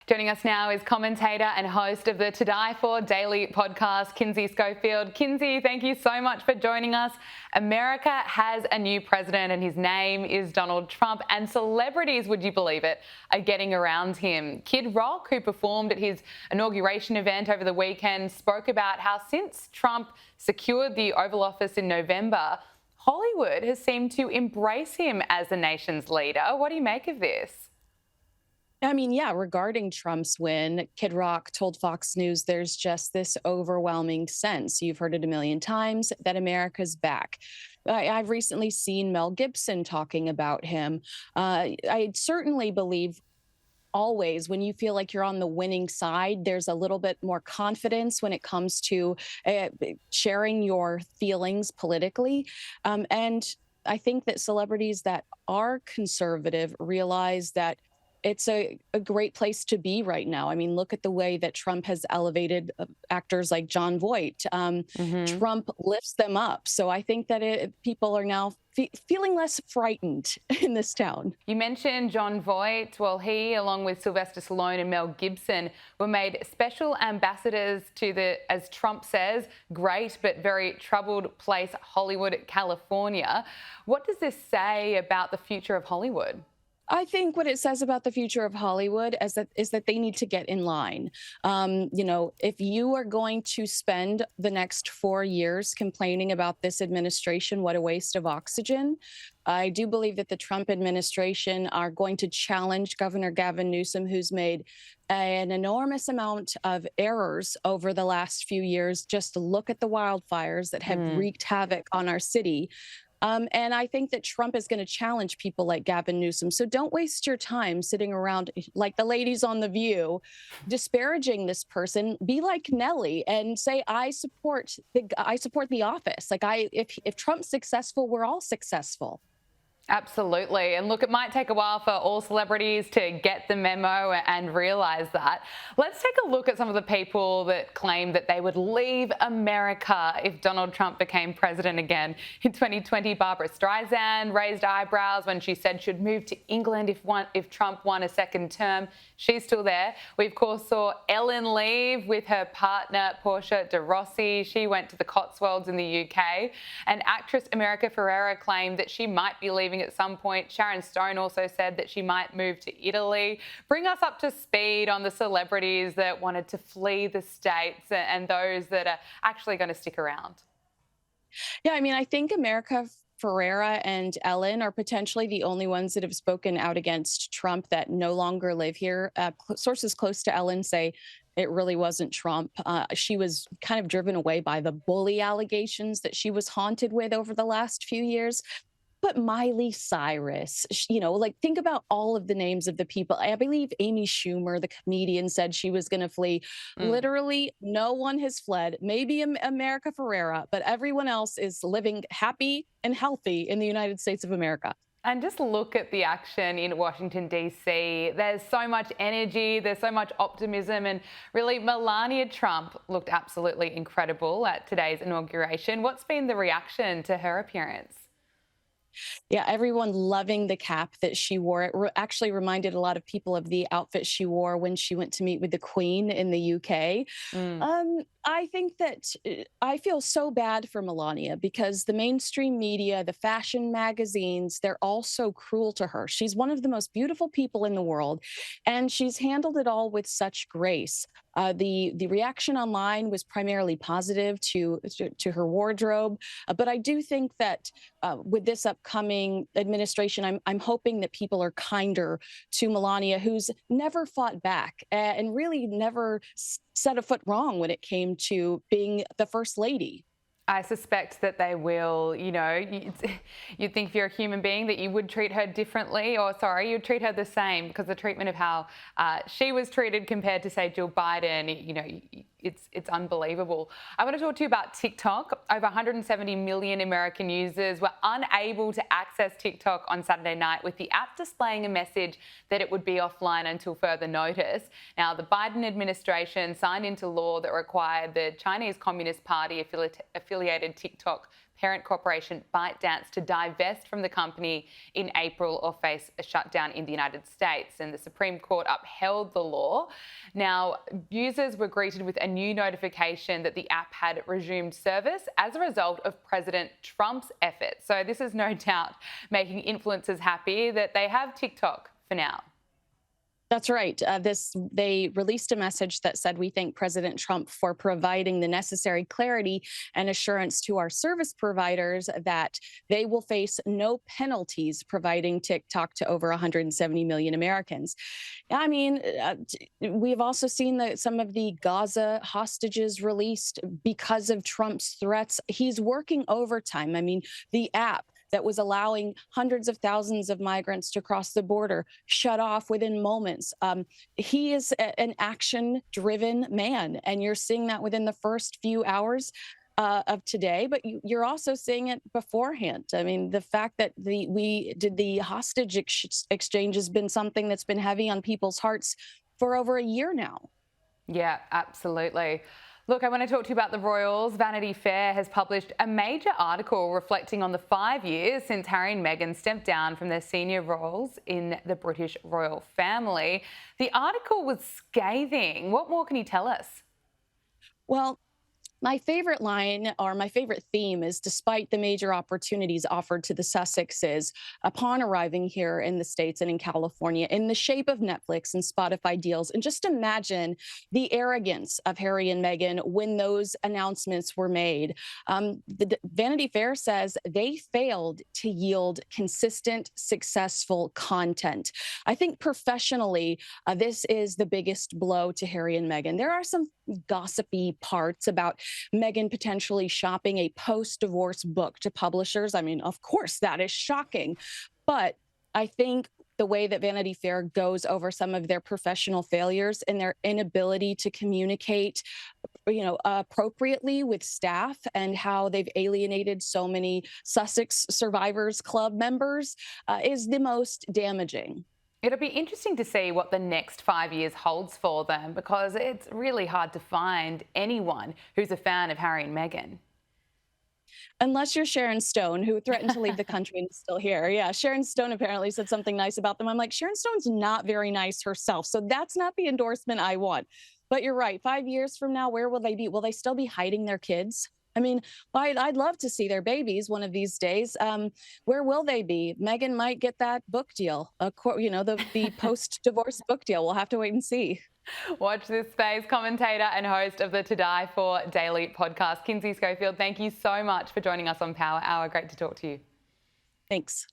Joining us now is commentator and host of the To Die For Daily podcast, Kinsey Schofield. Kinsey, thank you so much for joining us. America has a new president and his name is Donald Trump, and celebrities, would you believe it, are getting around him. Kid Rock, who performed at his inauguration event over the weekend, spoke about how since Trump secured the Oval Office in November, Hollywood has seemed to embrace him as the nation's leader. What do you make of this? Regarding Trump's win, Kid Rock told Fox News there's just this overwhelming sense, you've heard it a million times, that America's back. I've recently seen Mel Gibson talking about him. I certainly believe always when you feel like you're on the winning side, there's a little bit more confidence when it comes to sharing your feelings politically. And I think that celebrities that are conservative realize that it's a great place to be right now. I mean, look at the way that Trump has elevated actors like Jon Voight. Trump lifts them up. So I think that people are now feeling less frightened in this town. You mentioned Jon Voight. Well, he, along with Sylvester Stallone and Mel Gibson, were made special ambassadors to the, as Trump says, great but very troubled place, Hollywood, California. What does this say about the future of Hollywood? I think what it says about the future of Hollywood is that they need to get in line. If you are going to spend the next 4 years complaining about this administration, what a waste of oxygen. I do believe that the Trump administration are going to challenge Governor Gavin Newsom, who's made an enormous amount of errors over the last few years. Just look at the wildfires that have wreaked havoc on our city. And I think that Trump is going to challenge people like Gavin Newsom. So don't waste your time sitting around like the ladies on The View, disparaging this person. Be like Nelly and say, I support the office. If Trump's successful, we're all successful. Absolutely. And look, it might take a while for all celebrities to get the memo and realise that. Let's take a look at some of the people that claim that they would leave America if Donald Trump became president again. In 2020, Barbara Streisand raised eyebrows when she said she'd move to England if Trump won a second term. She's still there. We, of course, saw Ellen leave with her partner, Portia de Rossi. She went to the Cotswolds in the UK. And actress America Ferrera claimed that she might be leaving at some point. Sharon Stone also said that she might move to Italy. Bring us up to speed on the celebrities that wanted to flee the States and those that are actually going to stick around. I think America Ferrera and Ellen are potentially the only ones that have spoken out against Trump that no longer live here. Sources close to Ellen say it really wasn't Trump. She was kind of driven away by the bully allegations that she was haunted with over the last few years. But Miley Cyrus, think about all of the names of the people. I believe Amy Schumer, the comedian, said she was going to flee. Literally, no one has fled. Maybe America Ferrera, but everyone else is living happy and healthy in the United States of America. And just look at the action in Washington, D.C. There's so much energy, there's so much optimism, and really Melania Trump looked absolutely incredible at today's inauguration. What's been the reaction to her appearance? Yeah, everyone loving the cap that she wore. It actually reminded a lot of people of the outfit she wore when she went to meet with the Queen in the UK. I think that I feel so bad for Melania because the mainstream media, the fashion magazines, they're all so cruel to her. She's one of the most beautiful people in the world, and she's handled it all with such grace. The reaction online was primarily positive to her wardrobe, but I do think that with this upcoming administration, I'm hoping that people are kinder to Melania, who's never fought back and really never set a foot wrong when it came to being the first lady. I suspect that they will, you'd think if you're a human being that you would treat her differently, you'd treat her the same, because the treatment of how she was treated compared to, say, Jill Biden, it's unbelievable. I want to talk to you about TikTok. Over 170 million American users were unable to access TikTok on Saturday night, with the app displaying a message that it would be offline until further notice. Now, the Biden administration signed into law that required the Chinese Communist Party affiliated TikTok parent corporation ByteDance to divest from the company in April or face a shutdown in the United States. And the Supreme Court upheld the law. Now, users were greeted with a new notification that the app had resumed service as a result of President Trump's efforts. So this is no doubt making influencers happy that they have TikTok for now. That's right. They released a message that said, "We thank President Trump for providing the necessary clarity and assurance to our service providers that they will face no penalties providing TikTok to over 170 million Americans." I mean, we've also seen that some of the Gaza hostages released because of Trump's threats. He's working overtime. I mean, the app that was allowing hundreds of thousands of migrants to cross the border shut off within moments. He is an action-driven man, and you're seeing that within the first few hours of today, but you're also seeing it beforehand. I mean, the fact that the hostage exchange has been something that's been heavy on people's hearts for over a year now. Yeah, absolutely. Look, I want to talk to you about the royals. Vanity Fair has published a major article reflecting on the 5 years since Harry and Meghan stepped down from their senior roles in the British royal family. The article was scathing. What more can you tell us? Well, my favorite line or my favorite theme is, despite the major opportunities offered to the Sussexes upon arriving here in the States and in California in the shape of Netflix and Spotify deals. And just imagine the arrogance of Harry and Meghan when those announcements were made. The Vanity Fair says they failed to yield consistent, successful content. I think professionally, this is the biggest blow to Harry and Meghan. There are some gossipy parts about Meghan potentially shopping a post-divorce book to publishers. I mean, of course, that is shocking. But I think the way that Vanity Fair goes over some of their professional failures and their inability to communicate, appropriately with staff, and how they've alienated so many Sussex Survivors Club members is the most damaging. It'll be interesting to see what the next 5 years holds for them, because it's really hard to find anyone who's a fan of Harry and Meghan. Unless you're Sharon Stone, who threatened to leave the country and is still here. Yeah, Sharon Stone apparently said something nice about them. I'm like, Sharon Stone's not very nice herself, so that's not the endorsement I want. But you're right. 5 years from now, where will they be? Will they still be hiding their kids? I mean, I'd love to see their babies one of these days. Where will they be? Meghan might get that book deal, the post-divorce book deal. We'll have to wait and see. Watch this space. Commentator and host of the To Die For Daily podcast, Kinsey Schofield, thank you so much for joining us on Power Hour. Great to talk to you. Thanks.